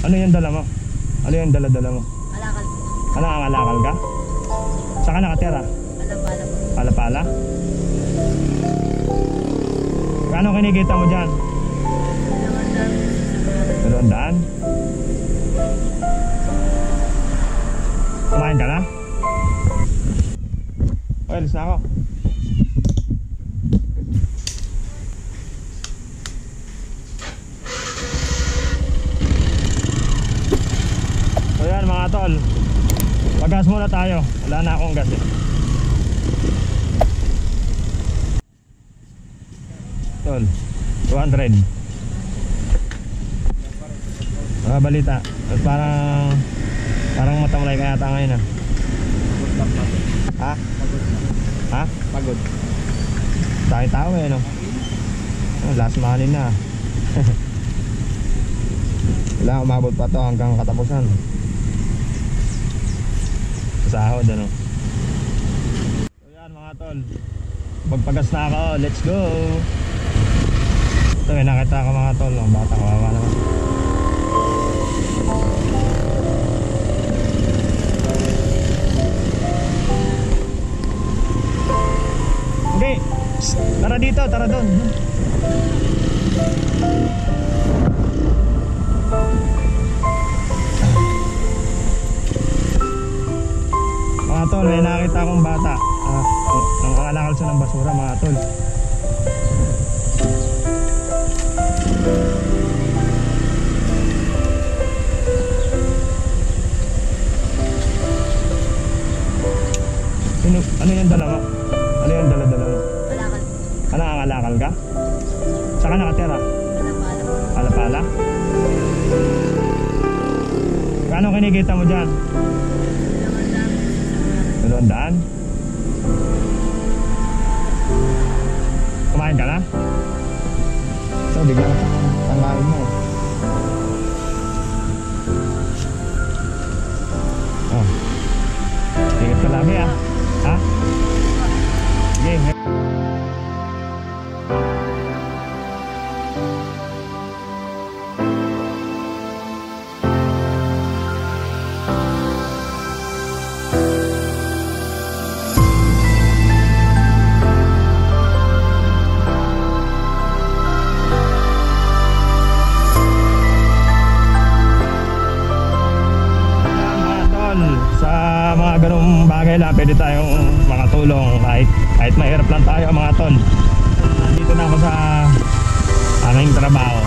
Ano yung dala mo? Ano yung dala-dala mo? Alakal. Ano ang alakal ka? Saan ka nakatira? Palapala po. Palapala? Kano kinikita mo dyan? 200? Kumain ka na? Okay, alis na ako. So yan mga tol, pag-gas muna tayo. Wala na akong gas eh. Tol, 200. Balita. At parang matamlay ka yata ngayon ah. Ha? Ha? Pagod. Tayo tao eh no. Last money na. Wala, umabot pa to hanggang katapusan. Sahod ano. So yan mga tol, magpagas na ako, let's go. Ito may nakita ko mga tol, ang bata kawawa naman. Okay, tara dito, tara doon. Mga tol, may nakita akong bata. Nangangalakal siya ng basura mga tol. Ano yung dala mo? Ano yung dala-dala mo? Alakal. Ano ang alakal ka? Saan ka nakatira? Palapala po. Palapala? Kano kinikita mo dyan? 200? Kumain ka na? So, bigyan ka tangahin mo. Oh. Ingat ka lagi ah. Ha? Sige. Sa mga ganung bagay lang pwede tayong makatulong kahit mahirap lang tayo mga tol. Dito na ako sa aming trabaho.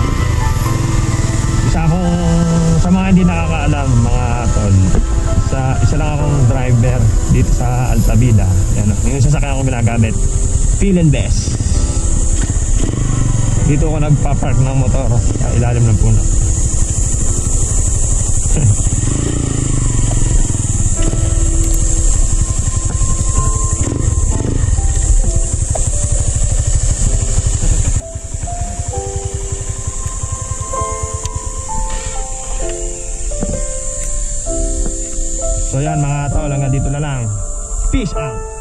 Sa mga hindi nakakaalam mga tol, isa lang akong driver dito sa Altavida. Yan, yung sasakyan akong ginagamit, Philinvest. Dito ako nagpa-park ng motor sa ilalim ng puno. So yan mga tol, hanggang dito na lang. Peace out.